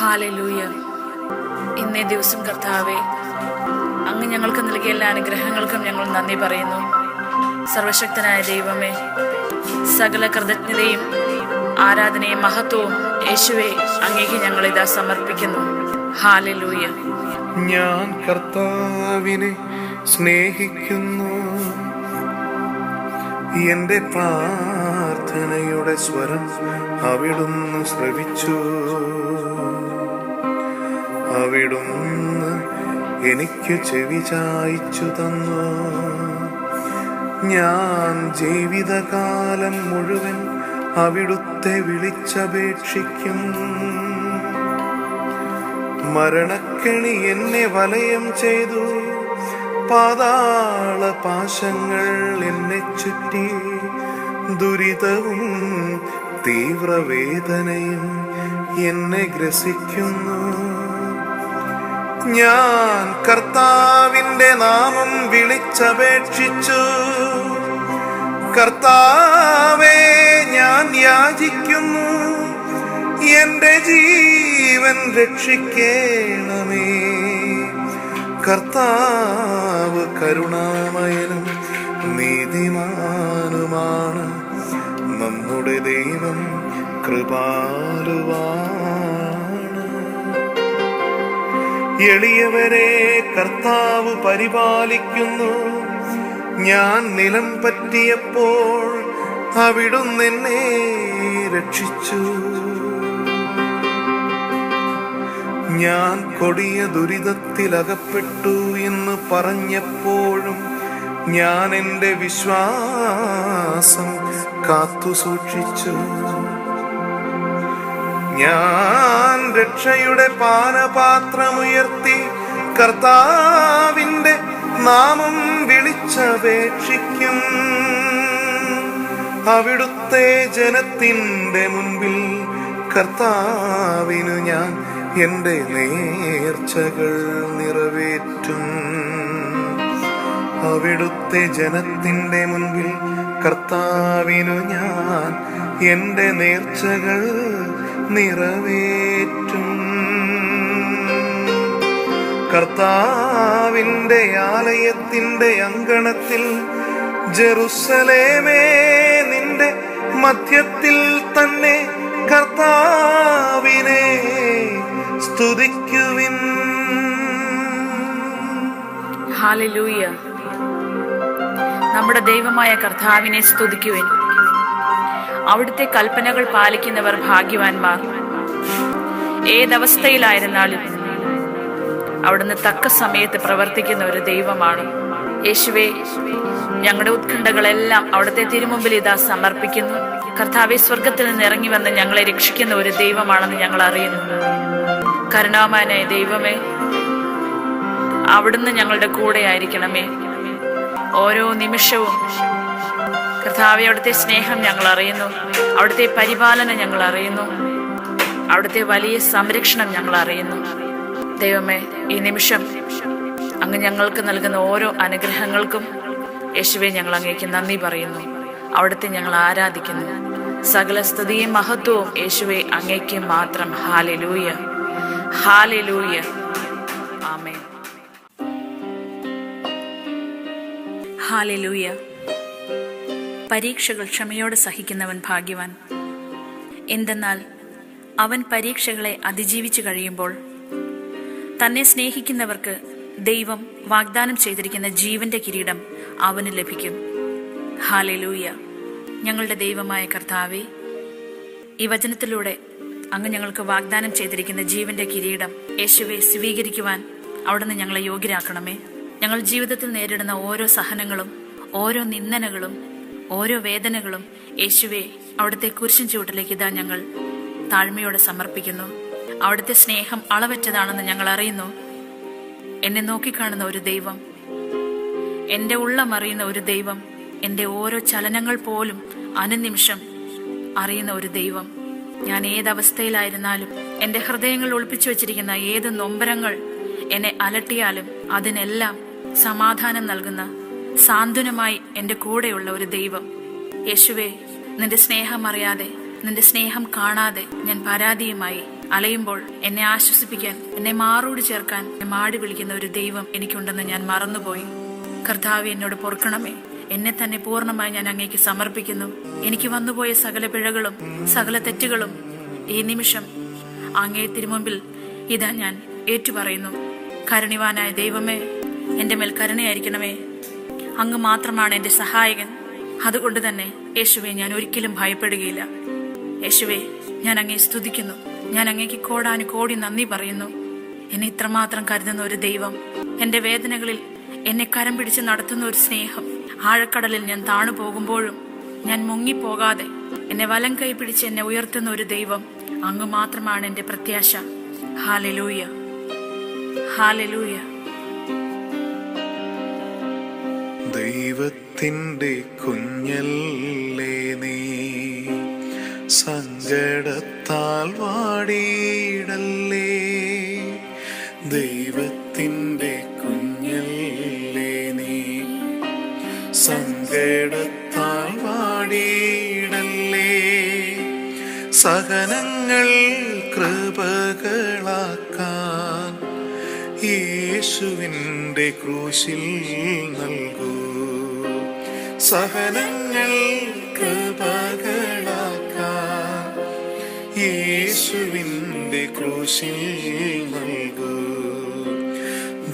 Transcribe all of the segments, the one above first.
Hallelujah. ഇന്നേ ദിവസം കർത്താവേ, അങ്ങ് ഞങ്ങൾക്ക് നൽകിയ എല്ലാ അനുഗ്രഹങ്ങൾക്കും ഞങ്ങൾ നന്ദി പറയുന്നു. സർവശക്തനായ ദൈവമേ, സകല കൃതജ്ഞതയും ആരാധനയും മഹത്വവും യേശുവേ അങ്ങേക്ക് ഞങ്ങളിതാ സമർപ്പിക്കുന്നു. ഹല്ലേലൂയ. ഞാൻ കർത്താവിനെ സ്നേഹിക്കുന്നു, എന്റെ പ്രാർത്ഥനയുടെ സ്വരം അവിടുന്ന് ശ്രവിച്ചു. അവിടുന്ന് എനിക്ക് ചെവി ചായ്ച്ചു തന്നു. ഞാൻ ജീവിതകാലം മുഴുവൻ അവിടുത്തെ വിളിച്ചപേക്ഷിക്കും. മരണക്കെണി എന്നെ വലയം ചെയ്തു, പാതാള പാശങ്ങൾ എന്നെ ചുറ്റി. ദുരിതവും തീവ്രവേദനയും എന്നെ ഗ്രസിക്കുന്നു. ഞാൻ കർത്താവിന്റെ നാമം വിളിച്ചപേക്ഷിച്ചു. കർത്താവേ, ഞാൻ യാചിക്കുന്നു, എന്റെ ജീവൻ രക്ഷിക്കേണമേ. കർത്താവ് കരുണാമയനും നീതിമാനുമാണ്, നമ്മുടെ ദൈവം കൃപാലുവാണ്. എളിയവരെ കർത്താവ് പരിപാലിക്കുന്നു. ഞാൻ നിലം പറ്റിയപ്പോൾ അവിടുന്ന് എന്നെ രക്ഷിച്ചു. ഞാൻ കൊടിയ ദുരിതത്തിലകപ്പെട്ടു എന്ന് പറഞ്ഞപ്പോഴും ഞാൻ എൻ്റെ വിശ്വാസം കാത്തു സൂക്ഷിച്ചു. ഞാൻ രക്ഷയുടെ പാനപാത്രമുയർത്തി കർത്താവിൻ്റെ നാമം വിളിച്ചപേക്ഷിക്കും. അവിടുത്തെ ജനത്തിൻ്റെ മുൻപിൽ കർത്താവിനു ഞാൻ എന്റെ നേർച്ചകൾ നിറവേറ്റും. അവിടുത്തെ ജനത്തിൻ്റെ മുൻപിൽ കർത്താവിനു ഞാൻ എന്റെ നേർച്ചകൾ നിറവേറ്റും. കർത്താവിന്റെ ആലയത്തിന്റെ അങ്കണത്തിൽ ജെറുസലേമേ, നിന്റെ മധ്യത്തിൽ തന്നെ കർത്താവിനെ സ്തുതിക്കുവിൻ. ഹല്ലേലൂയ. നമ്മുടെ ദൈവമായ കർത്താവിനെ സ്തുതിക്കുവിൻ. അവിടുത്തെ കൽപ്പനകൾ പാലിക്കുന്നവർ ഭാഗ്യവാന്മാർ. ഏതവസ്ഥയിലായിരുന്നാലും അവിടുന്ന് തക്ക സമയത്ത് പ്രവർത്തിക്കുന്ന ഒരു ദൈവമാണ്. യേശുവേ, ഞങ്ങളുടെ ഉത്കണ്ഠകളെല്ലാം അവിടുത്തെ തിരുമുമ്പിൽ ഇതാ സമർപ്പിക്കുന്നു. കർത്താവെ, സ്വർഗത്തിൽ നിന്ന് ഇറങ്ങി വന്ന് ഞങ്ങളെ രക്ഷിക്കുന്ന ഒരു ദൈവമാണെന്ന് ഞങ്ങൾ അറിയുന്നു. കരുണാമയനായ ദൈവമേ, അവിടുന്ന് ഞങ്ങളുടെ കൂടെ ആയിരിക്കണമേ. ഓരോ നിമിഷവും കർത്താവെ, അവിടുത്തെ സ്നേഹം ഞങ്ങൾ അറിയുന്നു, അവിടുത്തെ പരിപാലനം ഞങ്ങൾ അറിയുന്നു, അവിടുത്തെ വലിയ സംരക്ഷണം ഞങ്ങൾ അറിയുന്നു. ദൈവമേ, ഈ നിമിഷം അങ്ങ് ഞങ്ങൾക്ക് നൽകുന്ന ഓരോ അനുഗ്രഹങ്ങൾക്കും യേശുവെ ഞങ്ങൾ അങ്ങേക്ക് നന്ദി പറയുന്നു. അവിടുത്തെ ഞങ്ങൾ ആരാധിക്കുന്നു. സകല സ്തുതിയും മഹത്വവും യേശുവെ അങ്ങേക്ക് മാത്രം. ഹല്ലേലൂയ, ഹല്ലേലൂയ, ആമേൻ. ഹല്ലേലൂയ. പരീക്ഷകൾ ക്ഷമയോടെ സഹിക്കുന്നവൻ ഭാഗ്യവാൻ. എന്തെന്നാൽ അവൻ പരീക്ഷകളെ അതിജീവിച്ചു കഴിയുമ്പോൾ തന്നെ സ്നേഹിക്കുന്നവർക്ക് ദൈവം വാഗ്ദാനം ചെയ്തിരിക്കുന്ന ജീവന്റെ കിരീടം അവന് ലഭിക്കും. ഹല്ലേലൂയ. ഞങ്ങളുടെ ദൈവമായ കർത്താവേ, ഈ വചനത്തിലൂടെ അങ്ങ് ഞങ്ങൾക്ക് വാഗ്ദാനം ചെയ്തിരിക്കുന്ന ജീവന്റെ കിരീടം യേശുവെ സ്വീകരിക്കുവാൻ അവിടുന്ന് ഞങ്ങളെ യോഗ്യരാക്കണമേ. ഞങ്ങൾ ജീവിതത്തിൽ നേരിടുന്ന ഓരോ സഹനങ്ങളും, ഓരോ നിന്ദനകളും, ഓരോ വേദനകളും യേശുവെ അവിടുത്തെ കുരിശിൻ ചുവട്ടിലേക്ക് ഇതാ ഞങ്ങൾ താഴ്മയോടെ സമർപ്പിക്കുന്നു. അവിടുത്തെ സ്നേഹം അളവറ്റതാണെന്ന് ഞങ്ങൾ അറിയുന്നു. എന്നെ നോക്കിക്കാണുന്ന ഒരു ദൈവം, എൻ്റെ ഉള്ളം അറിയുന്ന ഒരു ദൈവം, എൻ്റെ ഓരോ ചലനങ്ങൾ പോലും അനുനിമിഷം അറിയുന്ന ഒരു ദൈവം. ഞാൻ ഏതവസ്ഥയിലായിരുന്നാലും എൻ്റെ ഹൃദയങ്ങൾ ഒളിപ്പിച്ചു വച്ചിരിക്കുന്ന ഏത് നൊമ്പരങ്ങൾ എന്നെ അലട്ടിയാലും അതിനെല്ലാം സമാധാനം നൽകുന്ന, സാന്ത്വനമായി എൻ്റെ കൂടെയുള്ള ഒരു ദൈവം. യേശുവേ, നിന്റെ സ്നേഹം അറിയാതെ, നിന്റെ സ്നേഹം കാണാതെ ഞാൻ പരാതിയുമായി അലയുമ്പോൾ എന്നെ ആശ്വസിപ്പിക്കാൻ, എന്നെ മാറോട് ചേർക്കാൻ മാടി വിളിക്കുന്ന ഒരു ദൈവം എനിക്കുണ്ടെന്ന് ഞാൻ മറന്നുപോയി. കർത്താവേ, എന്നോട് പൊറുക്കണമേ. എന്നെ തന്നെ പൂർണ്ണമായി ഞാൻ അങ്ങേക്ക് സമർപ്പിക്കുന്നു. എനിക്ക് വന്നുപോയ സകല പിഴകളും സകല തെറ്റുകളും ഈ നിമിഷം അങ്ങേ തിരുമുമ്പിൽ ഇതാ ഞാൻ ഏറ്റുപറയുന്നു. കരുണിവാനായ ദൈവമേ, എന്റെ മേൽ കരുണയായിരിക്കണമേ. അങ്ങ് മാത്രമാണ് എന്റെ സഹായകൻ. അതുകൊണ്ട് തന്നെ യേശുവെ, ഞാൻ ഒരിക്കലും ഭയപ്പെടുകയില്ല. യേശുവെ, ഞാൻ അങ്ങേ സ്തുതിക്കുന്നു. ഞാൻ അങ്ങേക്ക് കോടാനുകോടി നന്ദി പറയുന്നു. എന്നെ ഇത്രമാത്രം കരുതുന്ന ഒരു ദൈവം, എന്റെ വേദനകളിൽ എന്നെ കരം പിടിച്ച് നടത്തുന്ന ഒരു സ്നേഹം, ആഴക്കടലിൽ ഞാൻ താണു പോകുമ്പോഴും ഞാൻ മുങ്ങിപ്പോകാതെ എന്നെ വലം കൈ പിടിച്ച് എന്നെ ഉയർത്തുന്ന ഒരു ദൈവം, അങ്ങ് മാത്രമാണ് എന്റെ പ്രത്യാശ. Hallelujah, hallelujah. ദൈവത്തിൻ്റെ കുഞ്ഞല്ലേ നീ, സങ്കടത്താൽ വാടിയിടല്ലേ. ദൈവത്തിൻ്റെ കുഞ്ഞല്ലേ നീ, സങ്കടത്താൽ വാടിയിടല്ലേ. സഹനങ്ങൾ കൃപകളാക്കാൻ യേശുവിൻ്റെ ക്രൂശിൽ നൽകൂ. സഹനങ്ങൾ കൃപകളാക്കാൻ യേശുവിൻ്റെ ക്രൂശിൽ നൽകൂ.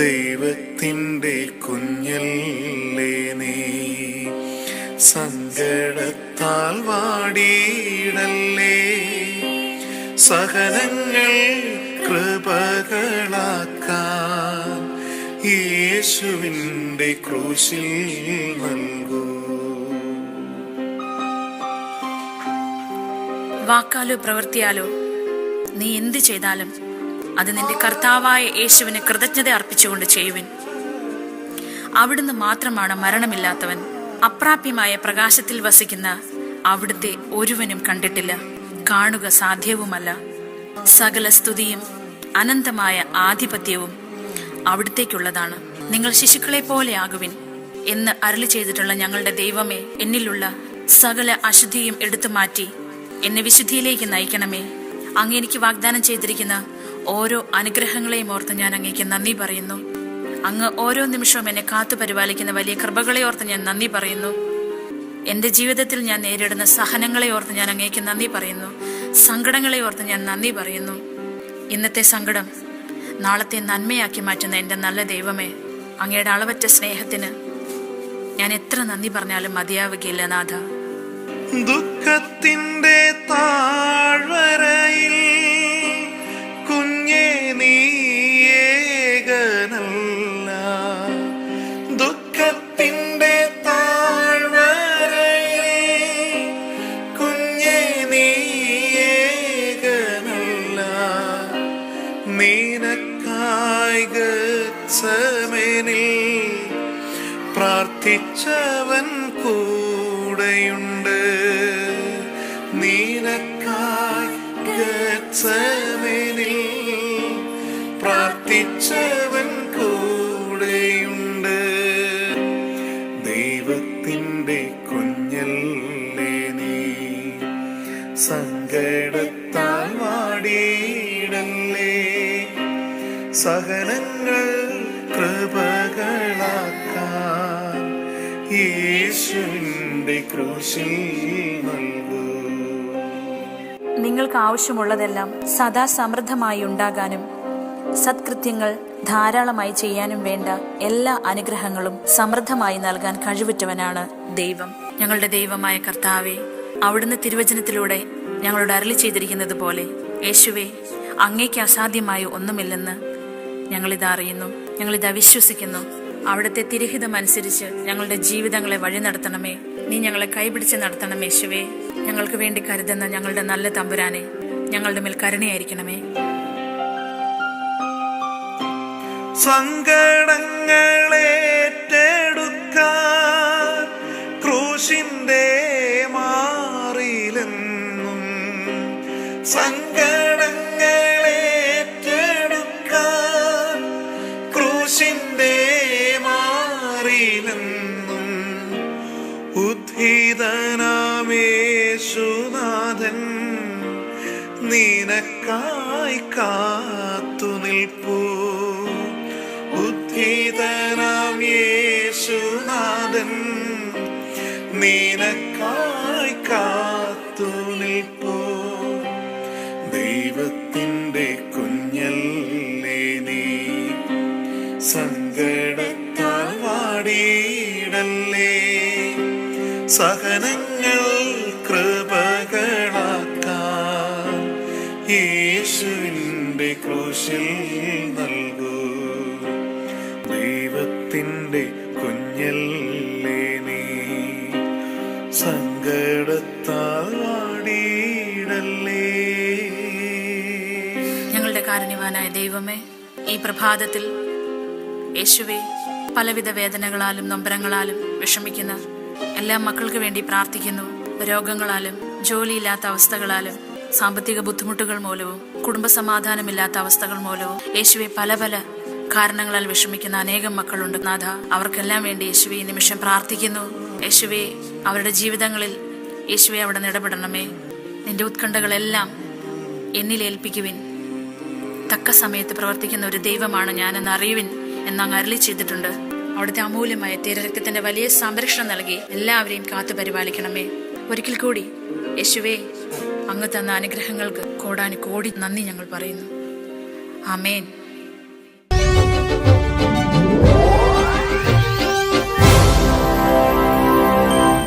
ദൈവത്തിൻ്റെ കുഞ്ഞല്ലേ നീ, സങ്കടത്താൽ വാടിയിടല്ലേ. സഹനങ്ങൾ കൃപകളാക്കാൻ യേശുവിൻ്റെ ക്രൂശിൽ നൽകൂ. വാക്കാലോ പ്രവൃത്തിയാലോ നീ എന്ത് ചെയ്താലും അത് നിന്റെ കർത്താവായ യേശുവിന് കൃതജ്ഞത അർപ്പിച്ചുകൊണ്ട് ചെയ്യുവിൻ. അവിടുന്ന് മാത്രമാണ് മരണമില്ലാത്തവൻ. അപ്രാപ്യമായ പ്രകാശത്തിൽ വസിക്കുന്ന അവിടുത്തെ ഒരുവനും കണ്ടിട്ടില്ല, കാണുക സാധ്യവുമല്ല. സകല സ്തുതിയും അനന്തമായ ആധിപത്യവും അവിടുത്തേക്കുള്ളതാണ്. നിങ്ങൾ ശിശുക്കളെ പോലെ ആകുവിൻ എന്ന് അരുളി ചെയ്തിട്ടുള്ള ഞങ്ങളുടെ ദൈവമേ, എന്നിലുള്ള സകല അശുദ്ധിയും എടുത്തു മാറ്റി എന്നെ വിശുദ്ധിയിലേക്ക് നയിക്കണമേ. അങ്ങ് എനിക്ക് വാഗ്ദാനം ചെയ്തിരിക്കുന്ന ഓരോ അനുഗ്രഹങ്ങളെയും ഓർത്ത് ഞാൻ അങ്ങേക്ക് നന്ദി പറയുന്നു. അങ്ങ് ഓരോ നിമിഷവും എന്നെ കാത്തു പരിപാലിക്കുന്ന വലിയ കൃപകളെ ഓർത്ത് ഞാൻ നന്ദി പറയുന്നു. എന്റെ ജീവിതത്തിൽ ഞാൻ നേരിടുന്ന സഹനങ്ങളെ ഓർത്ത് ഞാൻ അങ്ങേക്ക് നന്ദി പറയുന്നു. സങ്കടങ്ങളെ ഓർത്ത് ഞാൻ നന്ദി പറയുന്നു. ഇന്നത്തെ സങ്കടം നാളത്തെ നന്മയാക്കി മാറ്റുന്ന എന്റെ നല്ല ദൈവമേ, അങ്ങയുടെ അളവറ്റ സ്നേഹത്തിന് ഞാൻ എത്ര നന്ദി പറഞ്ഞാലും മതിയാവുകയില്ല നാഥ. ദുഃഖത്തിൻ്റെ താഴ്വരയിൽ കുഞ്ഞേ നീ ഏകനല്ല. ദുഃഖത്തിൻ്റെ താഴ്വരയിൽ കുഞ്ഞേ നീ ഏകനല്ല. നിനക്കായി ഗത്സമനിൽ പ്രാർത്ഥിച്ചവൻ കൂടെയുണ്ട്. നിനക്കായി ഗത്സമനിൽ പ്രാർത്ഥിച്ചവൻ കൂടെയുണ്ട്. ദൈവത്തിൻ്റെ കുഞ്ഞല്ലേ നീ, സങ്കടത്താൽ വാടിയിടല്ലേ. സഹനങ്ങൾ കൃപകളാക്കാൻ യേശുവിൻ്റെ ക്രൂശിൽ നൽകൂ. നിങ്ങൾക്ക് ആവശ്യമുള്ളതെല്ലാം സദാ സമൃദ്ധമായി ഉണ്ടാകാനും സത്കൃത്യങ്ങൾ ധാരാളമായി ചെയ്യാനും വേണ്ട എല്ലാ അനുഗ്രഹങ്ങളും സമൃദ്ധമായി നൽകാൻ കഴിവുറ്റവനാണ് ദൈവം. ഞങ്ങളുടെ ദൈവമായ കർത്താവെ, അവിടുന്ന് തിരുവചനത്തിലൂടെ ഞങ്ങളോട് അരുളി ചെയ്തിരിക്കുന്നത് പോലെ യേശുവെ, അങ്ങേക്ക് അസാധ്യമായ ഒന്നുമില്ലെന്ന് ഞങ്ങളിത് അറിയുന്നു, ഞങ്ങളിത് വിശ്വസിക്കുന്നു. അവിടുത്തെ തിരുഹിതമനുസരിച്ച് ഞങ്ങളുടെ ജീവിതങ്ങളെ വഴി നടത്തണമേ. നീ ഞങ്ങളെ കൈപിടിച്ച് നടത്തണം യേശുവേ. ഞങ്ങൾക്ക് വേണ്ടി കരുതുന്ന ഞങ്ങളുടെ നല്ല തമ്പുരാനെ, ഞങ്ങളുടെ മേൽ കരുണയായിരിക്കണമേ. സങ്കടങ്ങളേറ്റെടുക്കാൻ ക്രൂശിന്റെ മാറിലെന്നും, സങ്കടങ്ങളേറ്റെടുക്കാൻ ക്രൂശിന്റെ മാറിലെന്നും ഉദ്ധിതനാമേശുനാഥൻ നിനക്കായി കാത്തു നിൽപ്പൂ. ഉദ്ധിതനാം യേശുനാഥൻ നിനക്കായി കാത്തു നിൽപ്പൂ. ദൈവത്തിൻ്റെ കുഞ്ഞല്ലേ നീ, സങ്കടത്താൽ വാടിയിടല്ലേ. സഹനങ്ങൾ കൃപകളാക്കാൻ യേശുവിൻ്റെ ക്രൂശിൽ നൽകൂ. ദൈവത്തിൻ്റെ കുഞ്ഞല്ലേ നീ, സങ്കടത്താൽ വാടിയിടല്ലേ. ഞങ്ങളുടെ കാരുണ്യവാനായ ദൈവമേ, ഈ പ്രഭാതത്തിൽ യേശുവേ, പലവിധ വേദനകളാലും നൊമ്പരങ്ങളാലും വിഷമിക്കുന്ന എല്ലാ മക്കൾക്ക് വേണ്ടി പ്രാർത്ഥിക്കുന്നു. രോഗങ്ങളാലും ജോലിയില്ലാത്ത അവസ്ഥകളാലും സാമ്പത്തിക ബുദ്ധിമുട്ടുകൾ മൂലവും കുടുംബസമാധാനമില്ലാത്ത അവസ്ഥകൾ മൂലവും യേശുവെ പല പല കാരണങ്ങളാൽ വിഷമിക്കുന്ന അനേകം മക്കളുണ്ട്. നാഥ, അവർക്കെല്ലാം വേണ്ടി യേശുവെ ഈ നിമിഷം പ്രാർത്ഥിക്കുന്നു. യേശുവെ, അവരുടെ ജീവിതങ്ങളിൽ യേശുവെ അവിടെ ഇടപെടണമേ. നിന്റെ ഉത്കണ്ഠകളെല്ലാം എന്നിലേൽപ്പിക്കുവിൻ. തക്ക സമയത്ത് പ്രവർത്തിക്കുന്ന ഒരു ദൈവമാണ് ഞാനെന്ന് അറിയുവിൻ എന്നങ്ങ് അരുളി ചെയ്തിട്ടുണ്ട്. അവിടുത്തെ അമൂല്യമായ തിരരക്തത്തിന്റെ വലിയ സംരക്ഷണം നൽകി എല്ലാവരെയും കാത്തു പരിപാലിക്കണമേ. ഒരിക്കൽ കൂടി യേശുവേ, അങ്ങ് തന്ന അനുഗ്രഹങ്ങൾക്ക് കോടാനുകോടി നന്ദി ഞങ്ങൾ പറയുന്നു. ആമേൻ.